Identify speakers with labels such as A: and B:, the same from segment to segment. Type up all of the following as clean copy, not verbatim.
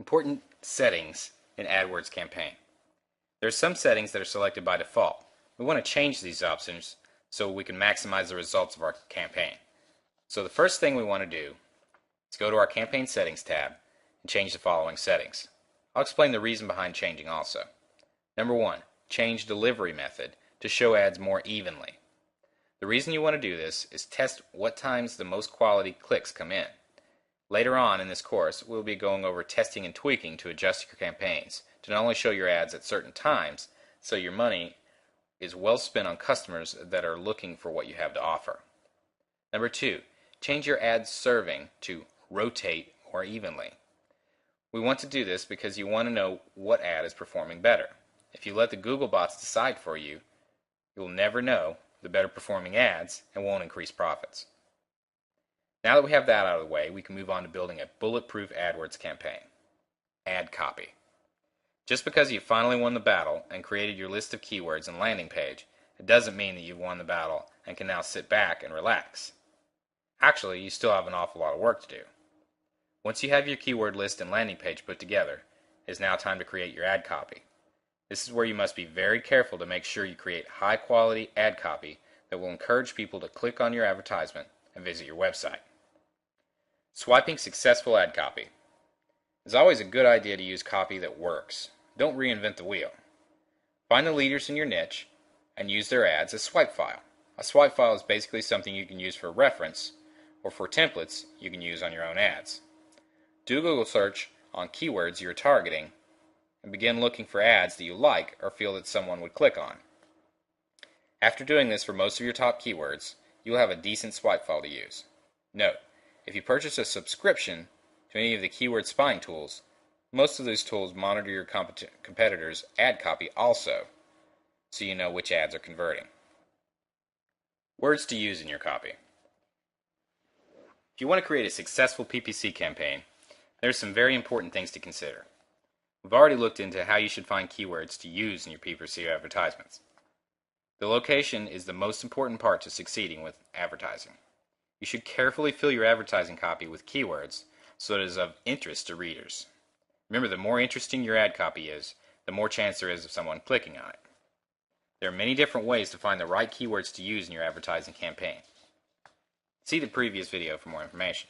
A: Important settings in AdWords campaign. There are some settings that are selected by default. We want to change these options so we can maximize the results of our campaign. So the first thing we want to do is go to our campaign settings tab and change the following settings. I'll explain the reason behind changing also. Number 1, change delivery method to show ads more evenly. The reason you want to do this is test what times the most quality clicks come in. Later on in this course, we'll be going over testing and tweaking to adjust your campaigns to not only show your ads at certain times, so your money is well spent on customers that are looking for what you have to offer. Number 2, change your ad serving to rotate more evenly. We want to do this because you want to know what ad is performing better. If you let the Google bots decide for you, you'll never know the better performing ads and won't increase profits. Now that we have that out of the way, we can move on to building a bulletproof AdWords campaign. Ad copy. Just because you finally won the battle and created your list of keywords and landing page, it doesn't mean that you've won the battle and can now sit back and relax. Actually, you still have an awful lot of work to do. Once you have your keyword list and landing page put together, it is now time to create your ad copy. This is where you must be very careful to make sure you create high quality ad copy that will encourage people to click on your advertisement and visit your website. Swiping successful ad copy. It's always a good idea to use copy that works. Don't reinvent the wheel. Find the leaders in your niche and use their ads as swipe file. A swipe file is basically something you can use for reference or for templates you can use on your own ads. Do a Google search on keywords you're targeting and begin looking for ads that you like or feel that someone would click on. After doing this for most of your top keywords, you'll have a decent swipe file to use. Note, if you purchase a subscription to any of the keyword spying tools, most of those tools monitor your competitors' ad copy also, so you know which ads are converting. Words to use in your copy. If you want to create a successful PPC campaign, there are some very important things to consider. We've already looked into how you should find keywords to use in your PPC advertisements. The location is the most important part to succeeding with advertising. You should carefully fill your advertising copy with keywords so that it is of interest to readers. Remember, the more interesting your ad copy is, the more chance there is of someone clicking on it. There are many different ways to find the right keywords to use in your advertising campaign. See the previous video for more information.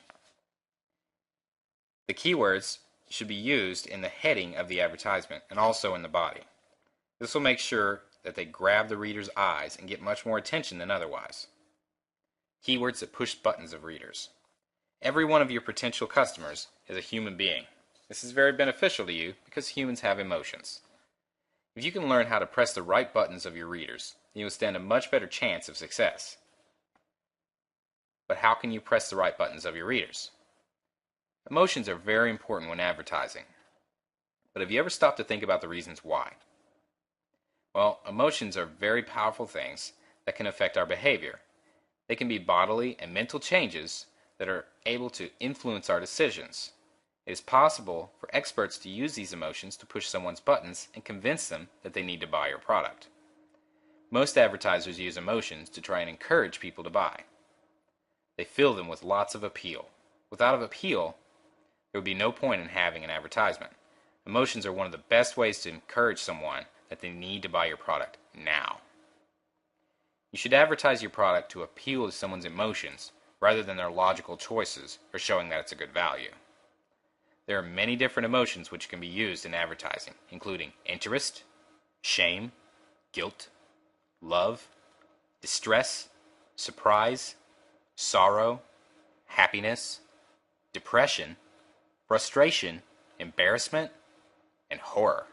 A: The keywords should be used in the heading of the advertisement and also in the body. This will make sure that they grab the reader's eyes and get much more attention than otherwise. Keywords that push buttons of readers. Every one of your potential customers is a human being. This is very beneficial to you because humans have emotions. If you can learn how to press the right buttons of your readers, you will stand a much better chance of success. But how can you press the right buttons of your readers? Emotions are very important when advertising. But have you ever stopped to think about the reasons why? Well, emotions are very powerful things that can affect our behavior. They can be bodily and mental changes that are able to influence our decisions. It is possible for experts to use these emotions to push someone's buttons and convince them that they need to buy your product. Most advertisers use emotions to try and encourage people to buy. They fill them with lots of appeal. Without appeal, there would be no point in having an advertisement. Emotions are one of the best ways to encourage someone that they need to buy your product now. You should advertise your product to appeal to someone's emotions rather than their logical choices for showing that it's a good value. There are many different emotions which can be used in advertising, including interest, shame, guilt, love, distress, surprise, sorrow, happiness, depression, frustration, embarrassment, and horror.